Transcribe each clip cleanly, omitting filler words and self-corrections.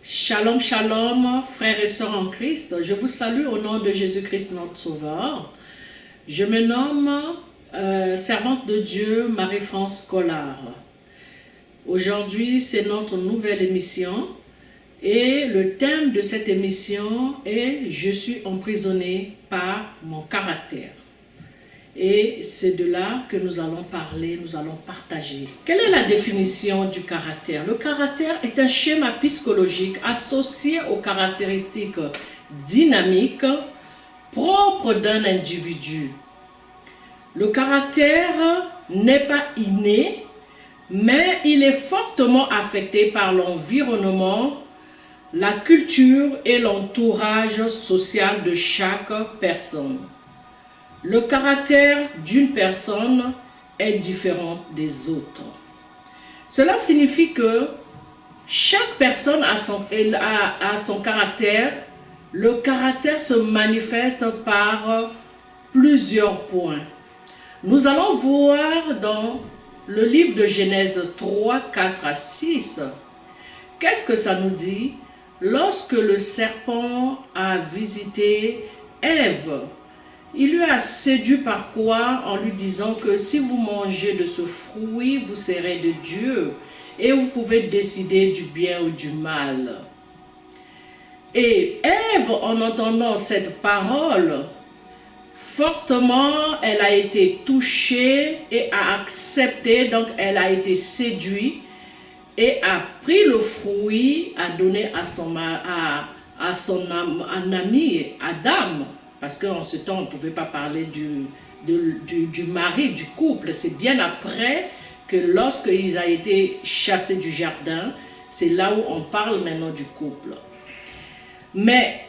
Shalom, shalom, frères et sœurs en Christ. Je vous salue au nom de Jésus-Christ, notre Sauveur. Je me nomme servante de Dieu, Marie-France Collard. Aujourd'hui, c'est notre nouvelle émission et le thème de cette émission est « Je suis emprisonné par mon caractère ». Et c'est de là que nous allons parler, nous allons partager. Quelle est la définition du caractère? Le caractère est un schéma psychologique associé aux caractéristiques dynamiques propres d'un individu. Le caractère n'est pas inné, mais il est fortement affecté par l'environnement, la culture et l'entourage social de chaque personne. Le caractère d'une personne est différent des autres. Cela signifie que chaque personne a son caractère. Le caractère se manifeste par plusieurs points. Nous allons voir dans le livre de Genèse 3, 4 à 6. Qu'est-ce que ça nous dit? Lorsque le serpent a visité Ève, il lui a séduit par quoi? En lui disant que si vous mangez de ce fruit, vous serez de Dieu et vous pouvez décider du bien ou du mal. Et Ève, en entendant cette parole, fortement, elle a été touchée et a accepté, donc elle a été séduite et a pris le fruit, a donné à son ami Adam. Parce qu'en ce temps, on ne pouvait pas parler du mari, du couple. C'est bien après que lorsqu'ils ont été chassés du jardin, c'est là où on parle maintenant du couple. Mais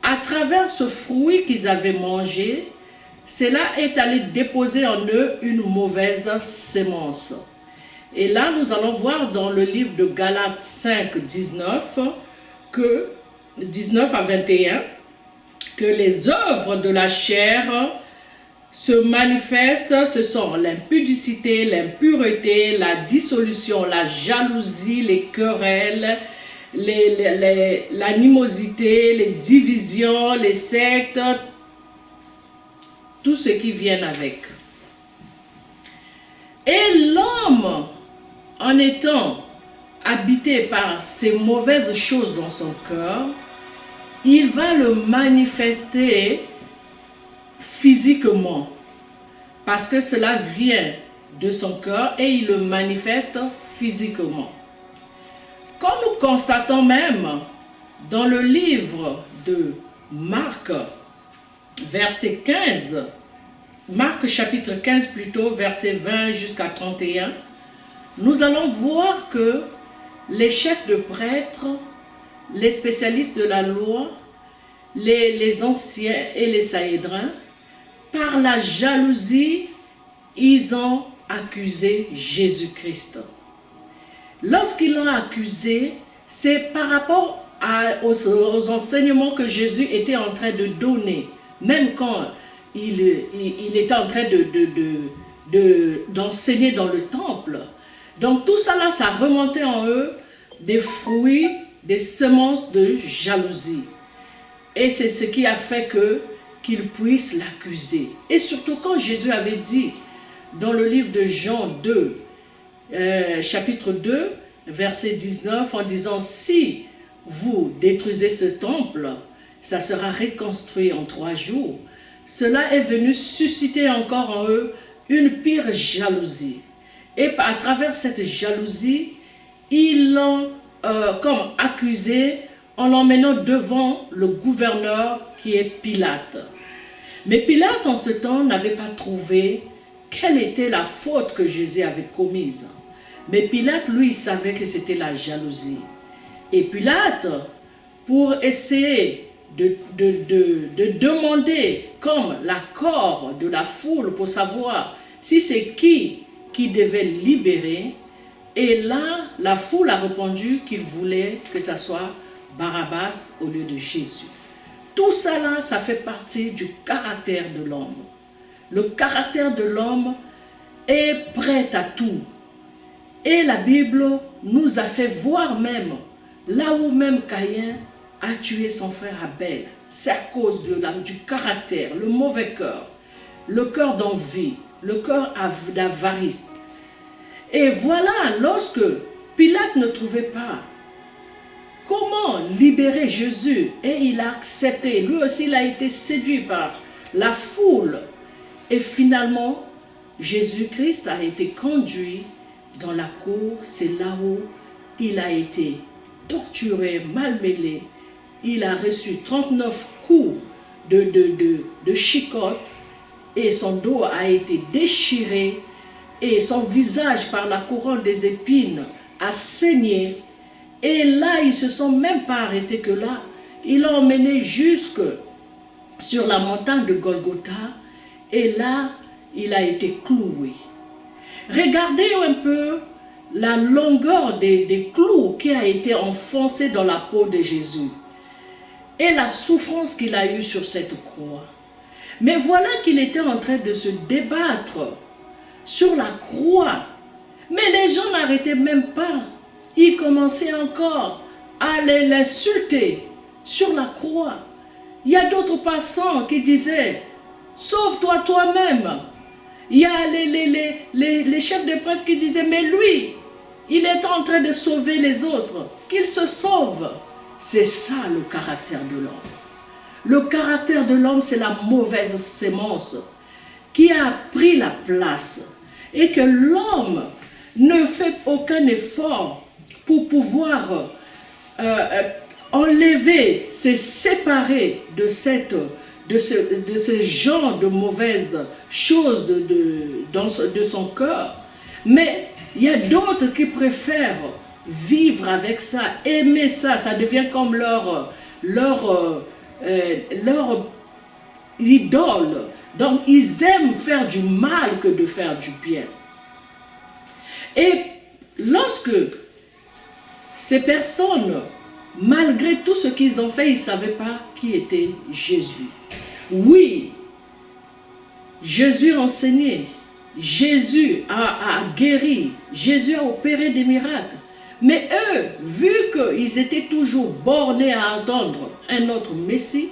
à travers ce fruit qu'ils avaient mangé, cela est allé déposer en eux une mauvaise sémence. Et là, nous allons voir dans le livre de Galates 5, 19 à 21, que les œuvres de la chair se manifestent, ce sont l'impudicité, l'impureté, la dissolution, la jalousie, les querelles, l'animosité, les divisions, les sectes, tout ce qui vient avec. Et l'homme, en étant habité par ces mauvaises choses dans son cœur, il va le manifester physiquement parce que cela vient de son cœur et il le manifeste physiquement. Quand nous constatons même dans le livre de Marc, verset 15, Marc chapitre 15 plutôt, verset 20 jusqu'à 31, nous allons voir que les chefs de prêtres, les spécialistes de la loi, les anciens et les sahédrins, par la jalousie, ils ont accusé Jésus-Christ. Lorsqu'ils l'ont accusé, c'est par rapport aux enseignements que Jésus était en train de donner. Même quand il était en train d'enseigner dans le temple. Donc tout ça là, ça remontait en eux des fruits, des semences de jalousie. Et c'est ce qui a fait qu'ils puissent l'accuser. Et surtout quand Jésus avait dit dans le livre de Jean 2, chapitre 2, verset 19, en disant « Si vous détruisez ce temple, ça sera reconstruit en 3 jours. » Cela est venu susciter encore en eux une pire jalousie. Et à travers cette jalousie, ils l'ont comme accusé en l'emmenant devant le gouverneur qui est Pilate. Mais Pilate en ce temps n'avait pas trouvé quelle était la faute que Jésus avait commise. Mais Pilate, lui, savait que c'était la jalousie. Et Pilate, pour essayer de demander comme l'accord de la foule pour savoir si c'est qui devait libérer, et là, la foule a répondu qu'il voulait que ce soit Barabbas au lieu de Jésus. Tout ça là, ça fait partie du caractère de l'homme. Le caractère de l'homme est prêt à tout. Et la Bible nous a fait voir même là où même Caïn a tué son frère Abel, c'est à cause du caractère, le mauvais cœur, le cœur d'envie, le cœur d'avarice. Et voilà, lorsque Pilate ne trouvait pas comment libérer Jésus, et il a accepté, lui aussi il a été séduit par la foule, et finalement Jésus-Christ a été conduit dans la cour, c'est là où il a été torturé, malmené, il a reçu 39 coups de chicotte, et son dos a été déchiré, et son visage par la couronne des épines a saigné. Et là, ils ne se sont même pas arrêtés que là. Ils l'ont emmené jusque sur la montagne de Golgotha. Et là, il a été cloué. Regardez un peu la longueur des clous qui a été enfoncée dans la peau de Jésus. Et la souffrance qu'il a eue sur cette croix. Mais voilà qu'il était en train de se débattre sur la croix. Mais les gens n'arrêtaient même pas. Ils commençaient encore à l'insulter sur la croix. Il y a d'autres passants qui disaient « Sauve-toi toi-même ». Il y a les chefs de prêtres qui disaient « Mais lui, il est en train de sauver les autres, qu'il se sauve ». C'est ça le caractère de l'homme. Le caractère de l'homme, c'est la mauvaise sémence qui a pris la place et que l'homme ne fait aucun effort pour pouvoir enlever, se séparer de ce genre de mauvaises choses de son cœur. Mais il y a d'autres qui préfèrent vivre avec ça, aimer ça, ça devient comme leur idole. Donc ils aiment faire du mal que de faire du bien. Et lorsque ces personnes, malgré tout ce qu'ils ont fait, ils ne savaient pas qui était Jésus. Oui, Jésus a enseigné, Jésus a guéri, Jésus a opéré des miracles. Mais eux, vu qu'ils étaient toujours bornés à entendre un autre Messie,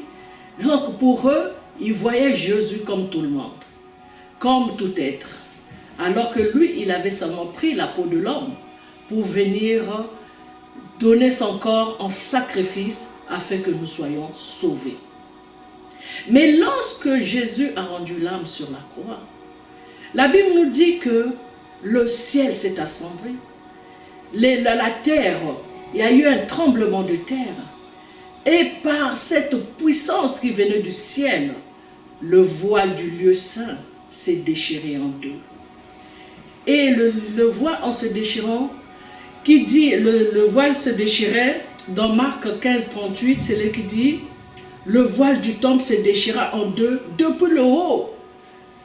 donc pour eux, ils voyaient Jésus comme tout le monde, comme tout être. Alors que lui, il avait seulement pris la peau de l'homme pour venir donner son corps en sacrifice afin que nous soyons sauvés. Mais lorsque Jésus a rendu l'âme sur la croix, la Bible nous dit que le ciel s'est assombri. La terre, il y a eu un tremblement de terre. Et par cette puissance qui venait du ciel, le voile du lieu saint s'est déchiré en deux. Et le voile en se déchirant, qui dit le voile se déchirait, dans Marc 15, 38, c'est là qui dit le voile du temple se déchira en deux, depuis le haut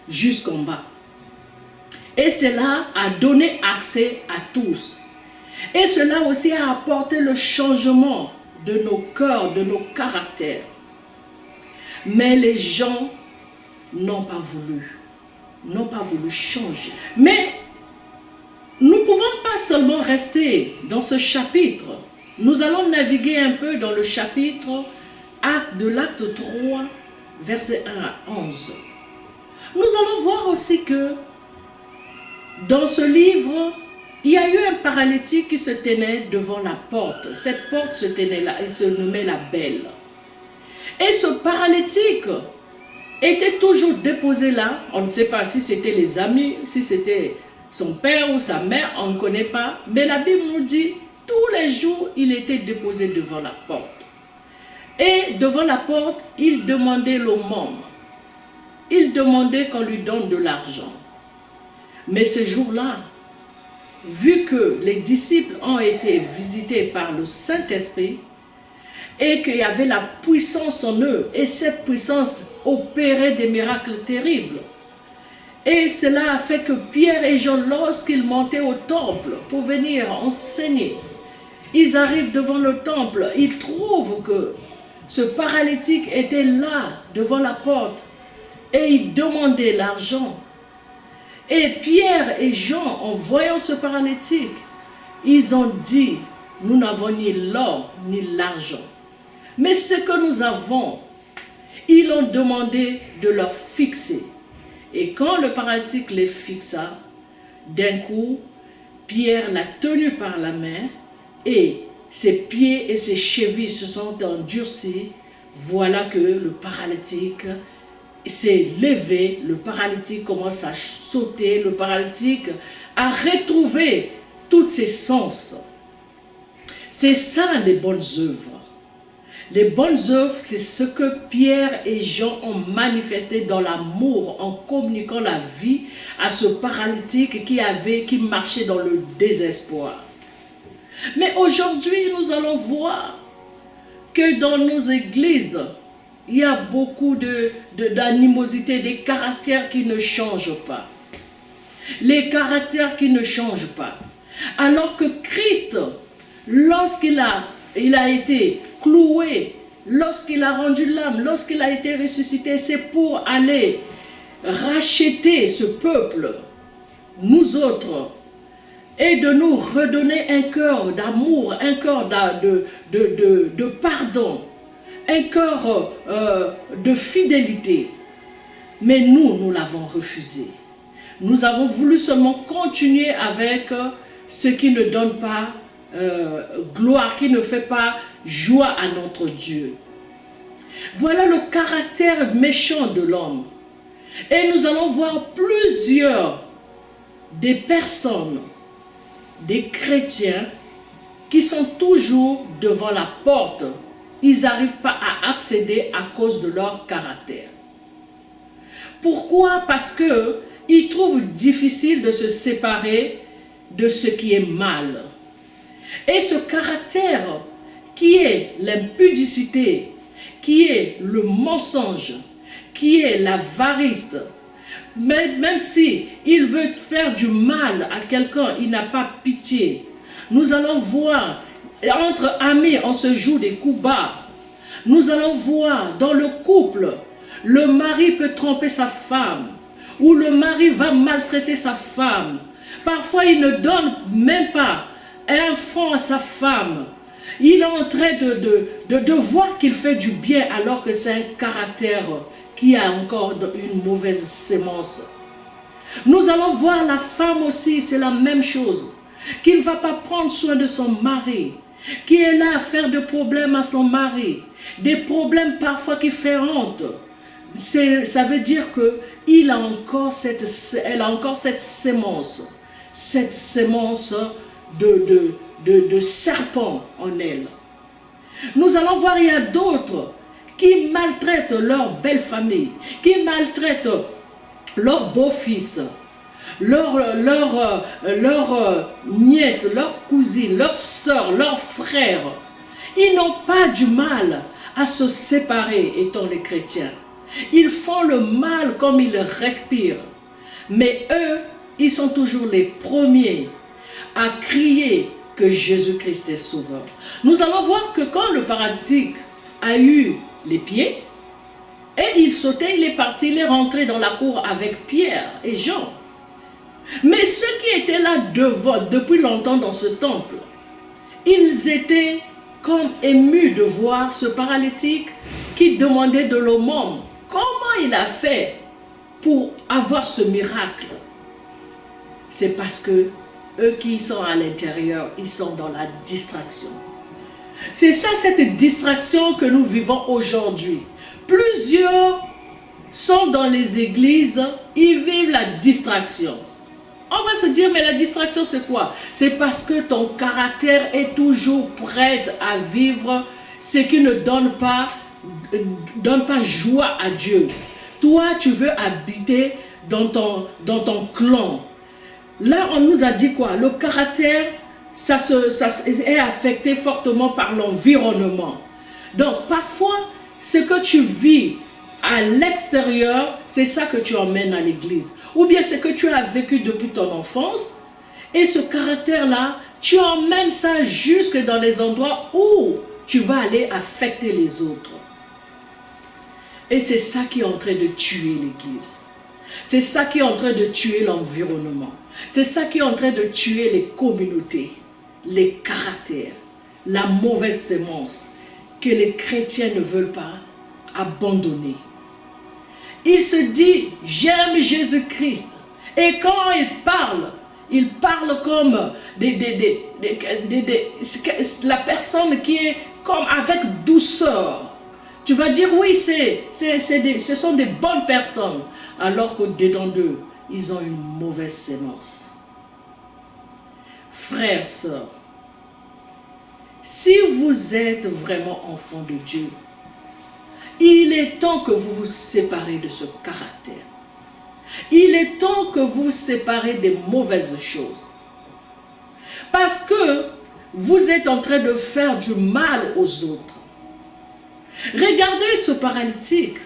jusqu'en bas. Et cela a donné accès à tous. Et cela aussi a apporté le changement de nos cœurs, de nos caractères. Mais les gens n'ont pas voulu changer. Mais nous ne pouvons pas seulement rester dans ce chapitre. Nous allons naviguer un peu dans le chapitre de l'acte 3, versets 1 à 11. Nous allons voir aussi que dans ce livre, il y a eu un paralytique qui se tenait devant la porte. Cette porte se tenait là et se nommait la Belle. Et ce paralytique était toujours déposé là. On ne sait pas si c'était les amis, si c'était son père ou sa mère, on ne connaît pas. Mais la Bible nous dit, tous les jours, il était déposé devant la porte. Et devant la porte, il demandait l'aumône. Il demandait qu'on lui donne de l'argent. Mais ce jour-là, vu que les disciples ont été visités par le Saint-Esprit et qu'il y avait la puissance en eux, et cette puissance opérait des miracles terribles. Et cela a fait que Pierre et Jean, lorsqu'ils montaient au temple pour venir enseigner, ils arrivent devant le temple, ils trouvent que ce paralytique était là, devant la porte, et ils demandaient l'argent. Et Pierre et Jean, en voyant ce paralytique, ils ont dit, nous n'avons ni l'or ni l'argent. Mais ce que nous avons, ils ont demandé de leur fixer. Et quand le paralytique les fixa, d'un coup, Pierre l'a tenu par la main et ses pieds et ses chevilles se sont endurcis. Voilà que le paralytique s'est levé, le paralytique commence à sauter, le paralytique a retrouvé tous ses sens. C'est ça les bonnes œuvres. Les bonnes œuvres, c'est ce que Pierre et Jean ont manifesté dans l'amour en communiquant la vie à ce paralytique qui marchait dans le désespoir. Mais aujourd'hui, nous allons voir que dans nos églises, il y a beaucoup d'animosité, des caractères qui ne changent pas. Les caractères qui ne changent pas. Alors que Christ, lorsqu'il a été cloué, lorsqu'il a rendu l'âme, lorsqu'il a été ressuscité, c'est pour aller racheter ce peuple, nous autres, et de nous redonner un cœur d'amour, un cœur de pardon, un cœur de fidélité. Mais nous l'avons refusé. Nous avons voulu seulement continuer avec ce qui ne donne pas gloire, qui ne fait pas joie à notre Dieu. Voilà le caractère méchant de l'homme. Et nous allons voir plusieurs des personnes, des chrétiens, qui sont toujours devant la porte. Ils n'arrivent pas à accéder à cause de leur caractère. Pourquoi? Parce qu'ils trouvent difficile de se séparer de ce qui est mal. Et ce caractère qui est l'impudicité, qui est le mensonge, qui est l'avarice, même si il veut faire du mal à quelqu'un, il n'a pas pitié. Nous allons voir, entre amis, on se joue des coups bas. Nous allons voir dans le couple, le mari peut tromper sa femme, ou le mari va maltraiter sa femme. Parfois, il ne donne même pas un franc à sa femme. Il est en train de voir qu'il fait du bien alors que c'est un caractère qui a encore une mauvaise sémence. Nous allons voir la femme aussi, c'est la même chose. Qu'il ne va pas prendre soin de son mari, qui est là à faire des problèmes à son mari, des problèmes parfois qui font honte. Ça veut dire qu'elle a encore cette sémence de serpent en elle. Nous allons voir, il y a d'autres qui maltraitent leur belle famille, qui maltraitent leur beau-fils, leur nièce, leur cousine, leur soeur, leur frère. Ils n'ont pas du mal à se séparer étant les chrétiens. Ils font le mal comme ils respirent. Mais eux, ils sont toujours les premiers à crier que Jésus-Christ est sauveur. Nous allons voir que quand le paralytique a eu les pieds, et il sautait, il est parti, il est rentré dans la cour avec Pierre et Jean. Mais ceux qui étaient là depuis longtemps dans ce temple, ils étaient comme émus de voir ce paralytique qui demandait de l'aumône. Comment il a fait pour avoir ce miracle? C'est parce que eux qui sont à l'intérieur, ils sont dans la distraction. C'est ça, cette distraction que nous vivons aujourd'hui. Plusieurs sont dans les églises, ils vivent la distraction. On va se dire, mais la distraction c'est quoi? C'est parce que ton caractère est toujours prêt à vivre ce qui ne donne pas joie à Dieu. Toi, tu veux habiter dans ton clan. Là, on nous a dit quoi? Le caractère, ça est affecté fortement par l'environnement. Donc, parfois, ce que tu vis à l'extérieur, c'est ça que tu emmènes à l'église. Ou bien ce que tu as vécu depuis ton enfance, et ce caractère-là, tu emmènes ça jusque dans les endroits où tu vas aller affecter les autres. Et c'est ça qui est en train de tuer l'église. C'est ça qui est en train de tuer l'environnement. C'est ça qui est en train de tuer les communautés, les caractères. la mauvaise sémence que les chrétiens ne veulent pas abandonner. Il se dit, j'aime Jésus-Christ. Et quand il parle comme la personne qui est comme avec douceur. Tu vas dire, oui, ce sont des bonnes personnes, alors qu'au-dedans d'eux, ils ont une mauvaise sémence. Frères, sœurs, si vous êtes vraiment enfant de Dieu, il est temps que vous vous séparez de ce caractère. Il est temps que vous vous séparez des mauvaises choses. Parce que vous êtes en train de faire du mal aux autres. Regardez ce paralytique.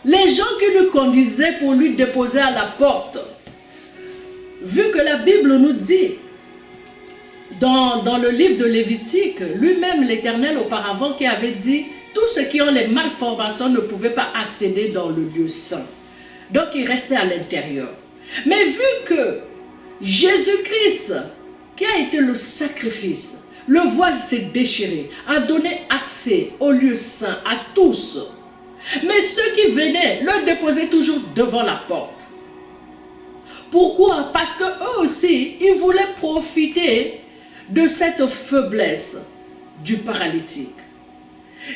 Les gens qui le conduisaient pour lui déposer à la porte, vu que la Bible nous dit, dans le livre de Lévitique, lui-même l'Éternel auparavant qui avait dit, tous ceux qui ont les malformations ne pouvaient pas accéder dans le lieu saint. Donc ils restaient à l'intérieur. Mais vu que Jésus-Christ, qui a été le sacrifice, le voile s'est déchiré, a donné accès au lieu saint à tous. Mais ceux qui venaient le déposaient toujours devant la porte. Pourquoi? Parce qu'eux aussi, ils voulaient profiter de cette faiblesse du paralytique.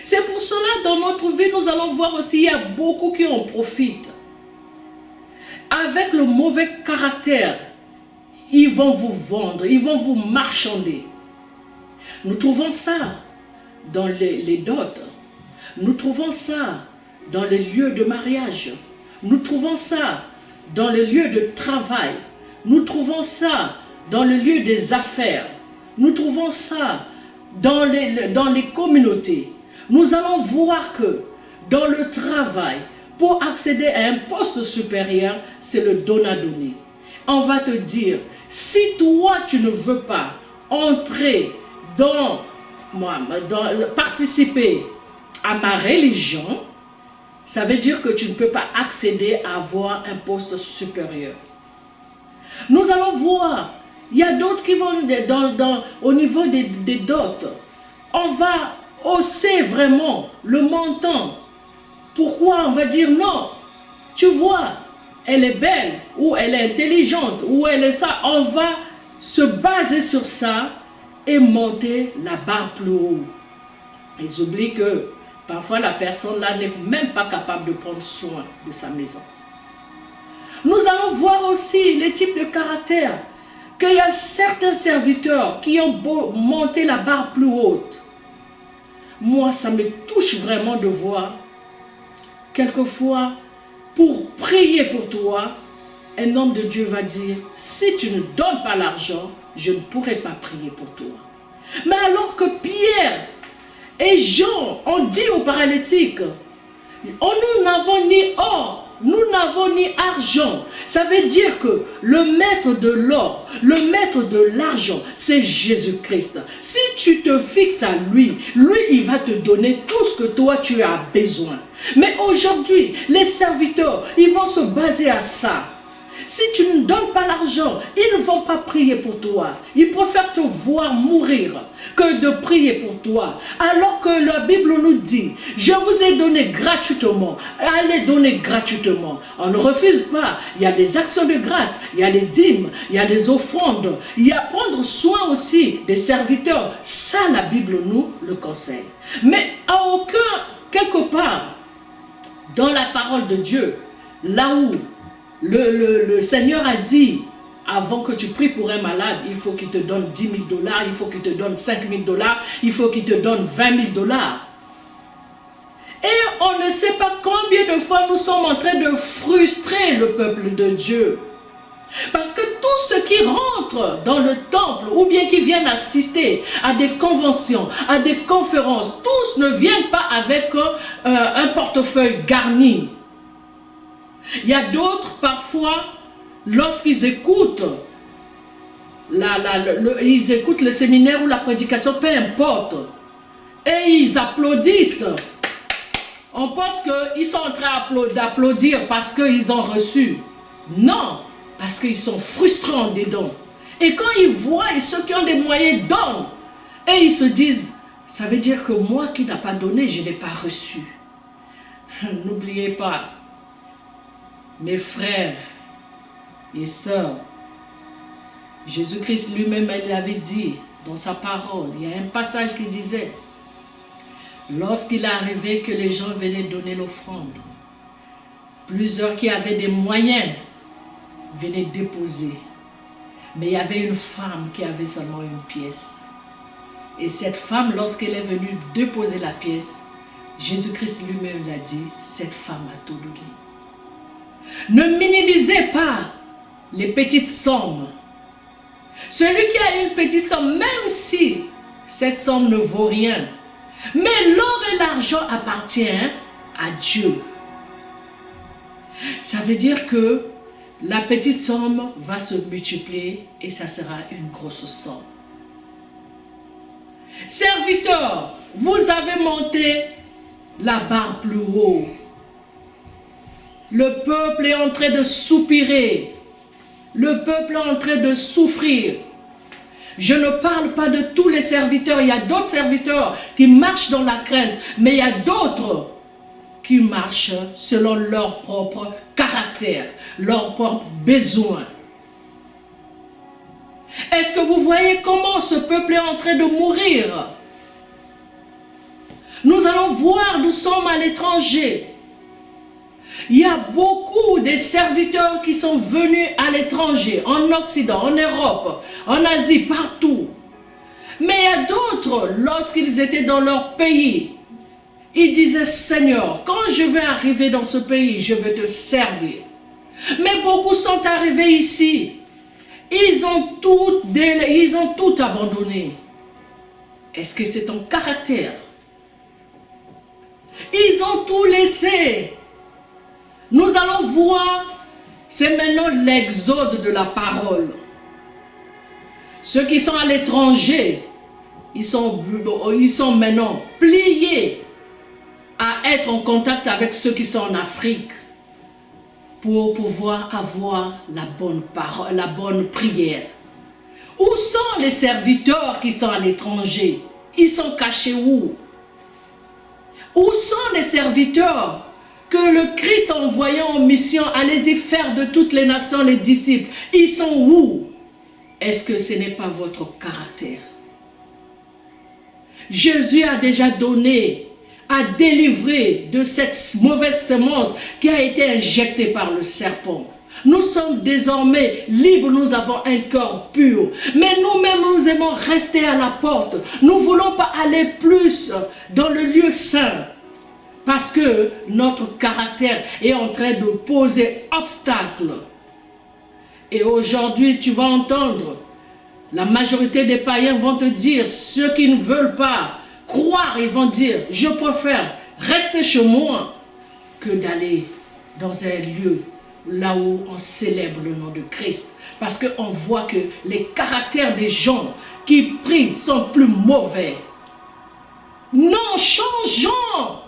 C'est pour cela, dans notre vie, nous allons voir aussi, il y a beaucoup qui en profitent. Avec le mauvais caractère, ils vont vous vendre, ils vont vous marchander. Nous trouvons ça dans les dots. Nous trouvons ça dans les lieux de mariage. Nous trouvons ça dans les lieux de travail. Nous trouvons ça dans le lieu des affaires. Nous trouvons ça dans les communautés. Nous allons voir que dans le travail, pour accéder à un poste supérieur, c'est le donner. On va te dire, si toi tu ne veux pas entrer participer à ma religion, ça veut dire que tu ne peux pas accéder à avoir un poste supérieur. Nous allons voir, il y a d'autres qui vont au niveau des dots. On va hausser vraiment le montant. Pourquoi on va dire non? Tu vois, elle est belle, ou elle est intelligente, ou elle est ça. On va se baser sur ça et monter la barre plus haut. Ils oublient que parfois la personne là n'est même pas capable de prendre soin de sa maison. Nous allons voir aussi les types de caractères. Qu'il y a certains serviteurs qui ont monté la barre plus haute. Moi, ça me touche vraiment de voir, quelquefois, pour prier pour toi, un homme de Dieu va dire, si tu ne donnes pas l'argent, je ne pourrai pas prier pour toi. Mais alors que Pierre et Jean ont dit aux paralytiques, nous n'avons ni or, nous n'avons ni argent. Ça veut dire que le maître de l'or, le maître de l'argent, c'est Jésus-Christ. Si tu te fixes à lui, il va te donner tout ce que toi tu as besoin. Mais aujourd'hui, les serviteurs, ils vont se baser à ça. Si tu ne donnes pas l'argent, ils ne vont pas prier pour toi. Ils préfèrent te voir mourir que de prier pour toi. Alors que la Bible nous dit, je vous ai donné gratuitement. Allez donner gratuitement. On ne refuse pas. Il y a les actions de grâce, il y a les dîmes, il y a les offrandes. Il y a prendre soin aussi des serviteurs. Ça, la Bible nous le conseille. Mais à quelque part, dans la parole de Dieu, là où le Seigneur a dit, avant que tu pries pour un malade, il faut qu'il te donne 10 000 $, il faut qu'il te donne 5 000 $, il faut qu'il te donne 20 000 $. Et on ne sait pas combien de fois nous sommes en train de frustrer le peuple de Dieu. Parce que tous ceux qui rentrent dans le temple, ou bien qui viennent assister à des conventions, à des conférences, tous ne viennent pas avec un portefeuille garni. Il y a d'autres, parfois, lorsqu'ils écoutent, ils écoutent le séminaire ou la prédication, peu importe, et ils applaudissent. On pense qu'ils sont en train d'applaudir parce qu'ils ont reçu. Non, parce qu'ils sont frustrés en dedans. Et quand ils voient, et ceux qui ont des moyens donnent, Et ils se disent, ça veut dire que moi qui n'ai pas donné, je n'ai pas reçu. N'oubliez pas, mes frères et sœurs, Jésus-Christ lui-même, il avait dit dans sa parole, il y a un passage qui disait, lorsqu'il est arrivé que les gens venaient donner l'offrande, plusieurs qui avaient des moyens venaient déposer. Mais il y avait une femme qui avait seulement une pièce. Et cette femme, lorsqu'elle est venue déposer la pièce, Jésus-Christ lui-même l'a dit, cette femme a tout donné. Ne minimisez pas les petites sommes. Celui qui a une petite somme, même si cette somme ne vaut rien, mais l'or et l'argent appartiennent à Dieu. Ça veut dire que la petite somme va se multiplier et ça sera une grosse somme. Serviteurs, vous avez monté la barre plus haut. Le peuple est en train de soupirer. Le peuple est en train de souffrir. Je ne parle pas de tous les serviteurs. Il y a d'autres serviteurs qui marchent dans la crainte. Mais il y a d'autres qui marchent selon leur propre caractère, leur propre besoin. Est-ce que vous voyez comment ce peuple est en train de mourir? Nous allons voir, nous sommes à l'étranger. Il y a beaucoup de serviteurs qui sont venus à l'étranger, en Occident, en Europe, en Asie, partout. Mais il y a d'autres, lorsqu'ils étaient dans leur pays, ils disaient, Seigneur, quand je vais arriver dans ce pays, je vais te servir. Mais beaucoup sont arrivés ici. Ils ont tout abandonné. Est-ce que c'est ton caractère? Ils ont tout laissé. Nous allons voir, c'est maintenant l'exode de la parole. Ceux qui sont à l'étranger, ils sont maintenant pliés à être en contact avec ceux qui sont en Afrique pour pouvoir avoir la bonne parole, la bonne prière. Où sont les serviteurs qui sont à l'étranger? Ils sont cachés où? Où sont les serviteurs que le Christ a envoyés en mission? Allez-y faire de toutes les nations les disciples. Ils sont où? Est-ce que ce n'est pas votre caractère? Jésus a déjà donné, a délivré de cette mauvaise semence qui a été injectée par le serpent. Nous sommes désormais libres, nous avons un cœur pur. Mais nous-mêmes, nous aimons rester à la porte. Nous ne voulons pas aller plus dans le lieu saint. Parce que notre caractère est en train de poser obstacle. Et aujourd'hui, tu vas entendre, la majorité des païens vont te dire, ceux qui ne veulent pas croire, ils vont dire, je préfère rester chez moi que d'aller dans un lieu là où on célèbre le nom de Christ. Parce qu'on voit que les caractères des gens qui prient sont plus mauvais. Non, changeons!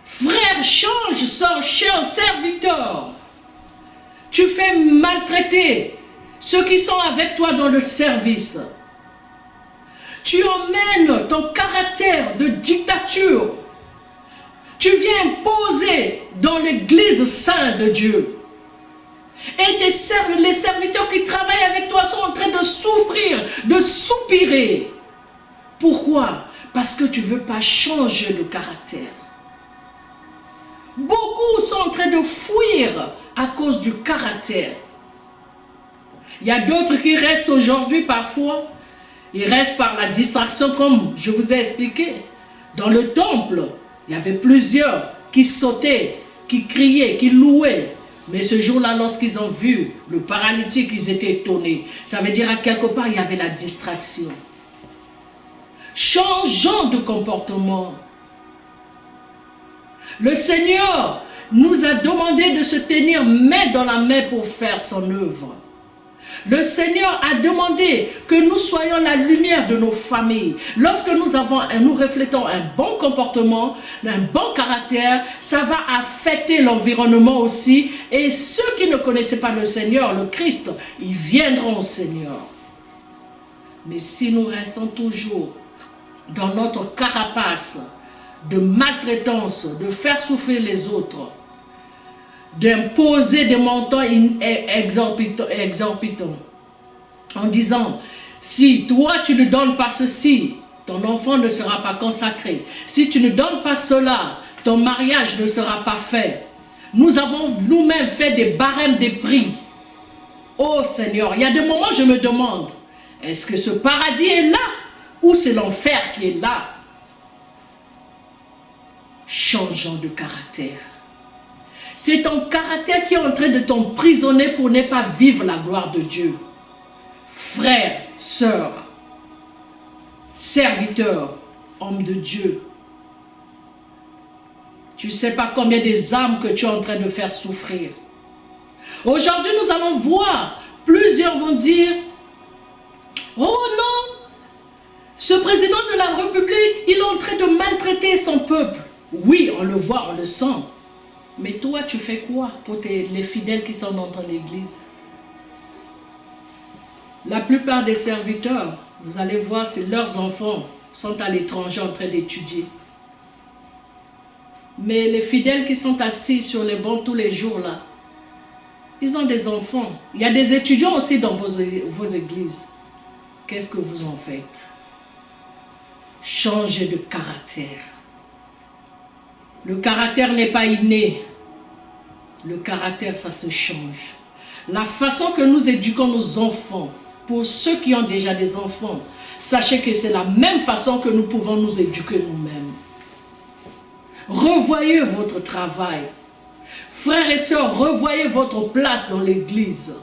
Frère, change, son cher serviteur. Tu fais maltraiter ceux qui sont avec toi dans le service. Tu emmènes ton caractère de dictature. Tu viens imposer dans l'église sainte de Dieu. Et les serviteurs qui travaillent avec toi sont en train de souffrir, de soupirer. Pourquoi? Parce que tu ne veux pas changer le caractère. Beaucoup sont en train de fuir à cause du caractère. Il y a d'autres qui restent aujourd'hui parfois. Ils restent par la distraction comme je vous ai expliqué. Dans le temple, il y avait plusieurs qui sautaient, qui criaient, qui louaient. Mais ce jour-là, lorsqu'ils ont vu le paralytique, ils étaient étonnés. Ça veut dire à quelque part, il y avait la distraction. Changeons de comportement. Le Seigneur nous a demandé de se tenir main dans la main pour faire son œuvre. Le Seigneur a demandé que nous soyons la lumière de nos familles. Lorsque nous reflétons un bon comportement, un bon caractère, ça va affecter l'environnement aussi. Et ceux qui ne connaissaient pas le Seigneur, le Christ, ils viendront au Seigneur. Mais si nous restons toujours dans notre carapace de maltraitance, de faire souffrir les autres, d'imposer des montants exorbitants, en disant, si toi tu ne donnes pas ceci, ton enfant ne sera pas consacré. Si tu ne donnes pas cela, ton mariage ne sera pas fait. Nous avons nous-mêmes fait des barèmes des prix. Oh Seigneur, il y a des moments où je me demande, est-ce que ce paradis est là ou c'est l'enfer qui est là? Changeons de caractère. C'est ton caractère qui est en train de t'emprisonner pour ne pas vivre la gloire de Dieu. Frères, sœurs, serviteurs, hommes de Dieu, tu ne sais pas combien des âmes que tu es en train de faire souffrir. Aujourd'hui, nous allons voir, plusieurs vont dire, oh non, ce président de la République, il est en train de maltraiter son peuple. Oui, on le voit, on le sent. Mais toi, tu fais quoi pour les fidèles qui sont dans ton église? La plupart des serviteurs, vous allez voir, c'est leurs enfants sont à l'étranger en train d'étudier. Mais les fidèles qui sont assis sur les bancs tous les jours là, ils ont des enfants. Il y a des étudiants aussi dans vos églises. Qu'est-ce que vous en faites? Changez de caractère. Le caractère n'est pas inné. Le caractère, ça se change. La façon que nous éduquons nos enfants, pour ceux qui ont déjà des enfants, sachez que c'est la même façon que nous pouvons nous éduquer nous-mêmes. Revoyez votre travail. Frères et sœurs, revoyez votre place dans l'église.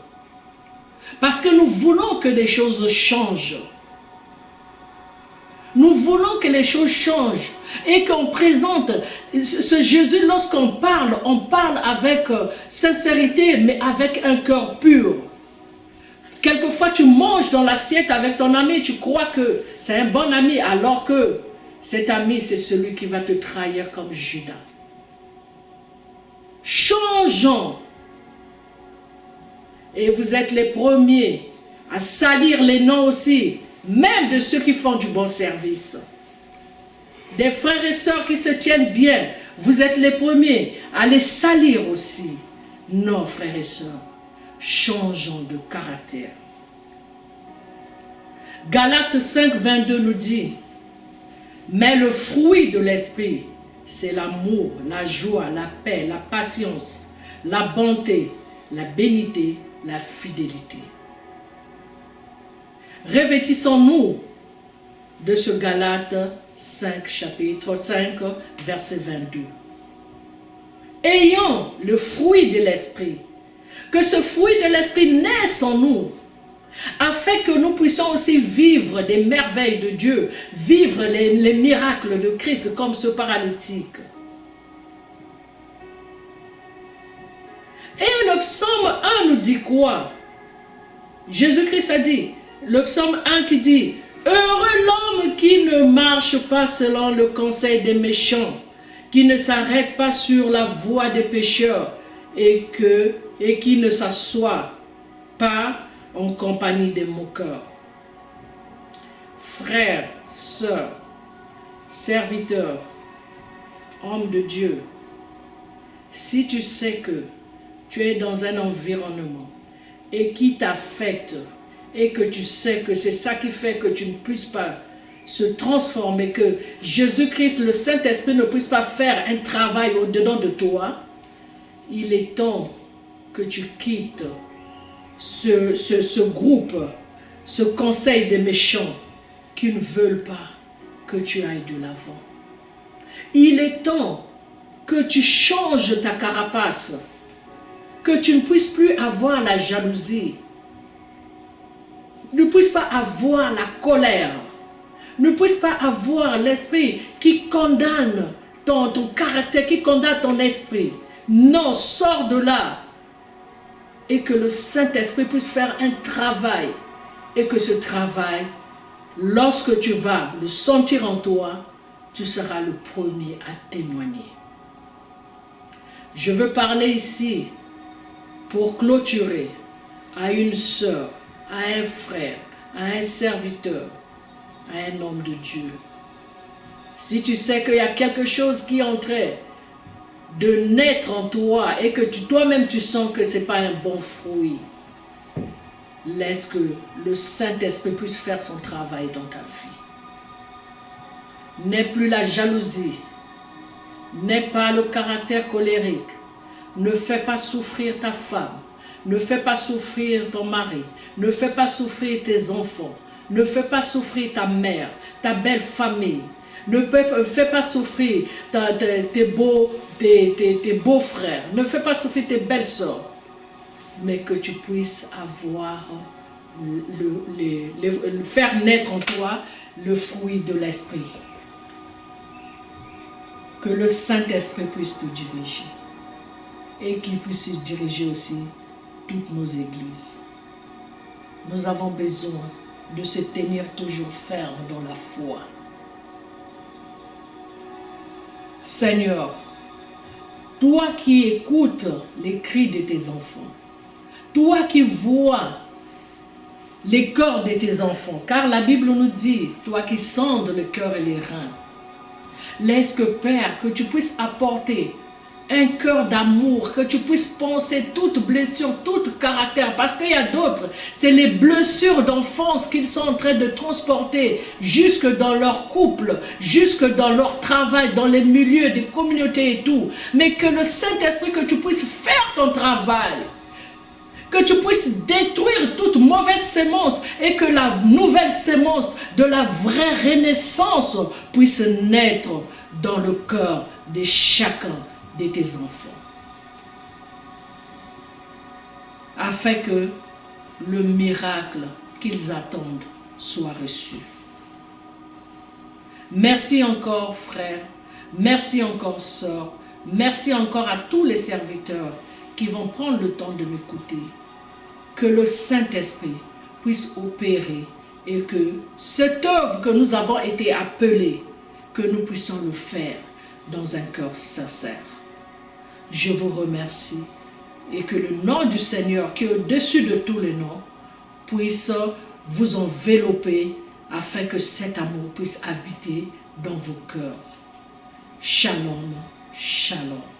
Parce que nous voulons que les choses changent. Nous voulons que les choses changent et qu'on présente ce Jésus, lorsqu'on parle, on parle avec sincérité, mais avec un cœur pur. Quelquefois, tu manges dans l'assiette avec ton ami, tu crois que c'est un bon ami, alors que cet ami, c'est celui qui va te trahir comme Judas. Changeons. Et vous êtes les premiers à salir les noms aussi, même de ceux qui font du bon service. Des frères et sœurs qui se tiennent bien, vous êtes les premiers à les salir aussi. Non, frères et sœurs, changeons de caractère. Galates 5, 22 nous dit, mais le fruit de l'esprit, c'est l'amour, la joie, la paix, la patience, la bonté, la bénité, la fidélité. Revêtissons-nous de ce Galates 5, chapitre 5, verset 22. Ayons le fruit de l'esprit. Que ce fruit de l'esprit naisse en nous, afin que nous puissions aussi vivre des merveilles de Dieu, vivre les miracles de Christ comme ce paralytique. Et le psaume 1 nous dit quoi? Jésus-Christ a dit, le psaume 1 qui dit, heureux l'homme qui ne marche pas selon le conseil des méchants, qui ne s'arrête pas sur la voie des pécheurs et qui ne s'assoit pas en compagnie des moqueurs. Frères, sœurs, serviteurs, hommes de Dieu, si tu sais que tu es dans un environnement et qui t'affecte et que tu sais que c'est ça qui fait que tu ne puisses pas se transformer, que Jésus-Christ, le Saint-Esprit ne puisse pas faire un travail au-dedans de toi, il est temps que tu quittes ce groupe, ce conseil des méchants qui ne veulent pas que tu ailles de l'avant. Il est temps que tu changes ta carapace, que tu ne puisses plus avoir la jalousie, ne puisses pas avoir la colère, ne puisses pas avoir l'esprit qui condamne ton caractère, qui condamne ton esprit. Non, sors de là. Et que le Saint-Esprit puisse faire un travail. Et que ce travail, lorsque tu vas le sentir en toi, tu seras le premier à témoigner. Je veux parler ici, pour clôturer, à une sœur, à un frère, à un serviteur, à un homme de Dieu. Si tu sais qu'il y a quelque chose qui est en train de naître en toi et que toi-même tu sens que ce n'est pas un bon fruit, laisse que le Saint-Esprit puisse faire son travail dans ta vie. N'aie plus la jalousie, n'aie pas le caractère colérique, ne fais pas souffrir ta femme, ne fais pas souffrir ton mari, ne fais pas souffrir tes enfants, ne fais pas souffrir ta mère, ta belle famille, ne fais pas souffrir tes beaux-frères, ne fais pas souffrir tes belles-sœurs, mais que tu puisses avoir, faire naître en toi le fruit de l'esprit. Que le Saint-Esprit puisse te diriger et qu'il puisse diriger aussi toutes nos églises. Nous avons besoin de se tenir toujours ferme dans la foi. Seigneur, toi qui écoutes les cris de tes enfants, toi qui vois les cœurs de tes enfants, car la Bible nous dit, toi qui sondes le cœur et les reins, laisse que Père, que tu puisses apporter un cœur d'amour, que tu puisses penser toute blessure, tout caractère, parce qu'il y a d'autres, c'est les blessures d'enfance qu'ils sont en train de transporter jusque dans leur couple, jusque dans leur travail, dans les milieux des communautés et tout, mais que le Saint-Esprit, que tu puisses faire ton travail, que tu puisses détruire toute mauvaise sémence et que la nouvelle sémence de la vraie renaissance puisse naître dans le cœur de chacun de tes enfants. Afin que le miracle qu'ils attendent soit reçu. Merci encore frères, merci encore sœurs, merci encore à tous les serviteurs qui vont prendre le temps de m'écouter. Que le Saint-Esprit puisse opérer et que cette œuvre que nous avons été appelés, que nous puissions le faire dans un cœur sincère. Je vous remercie et que le nom du Seigneur qui est au-dessus de tous les noms puisse vous envelopper afin que cet amour puisse habiter dans vos cœurs. Shalom, shalom.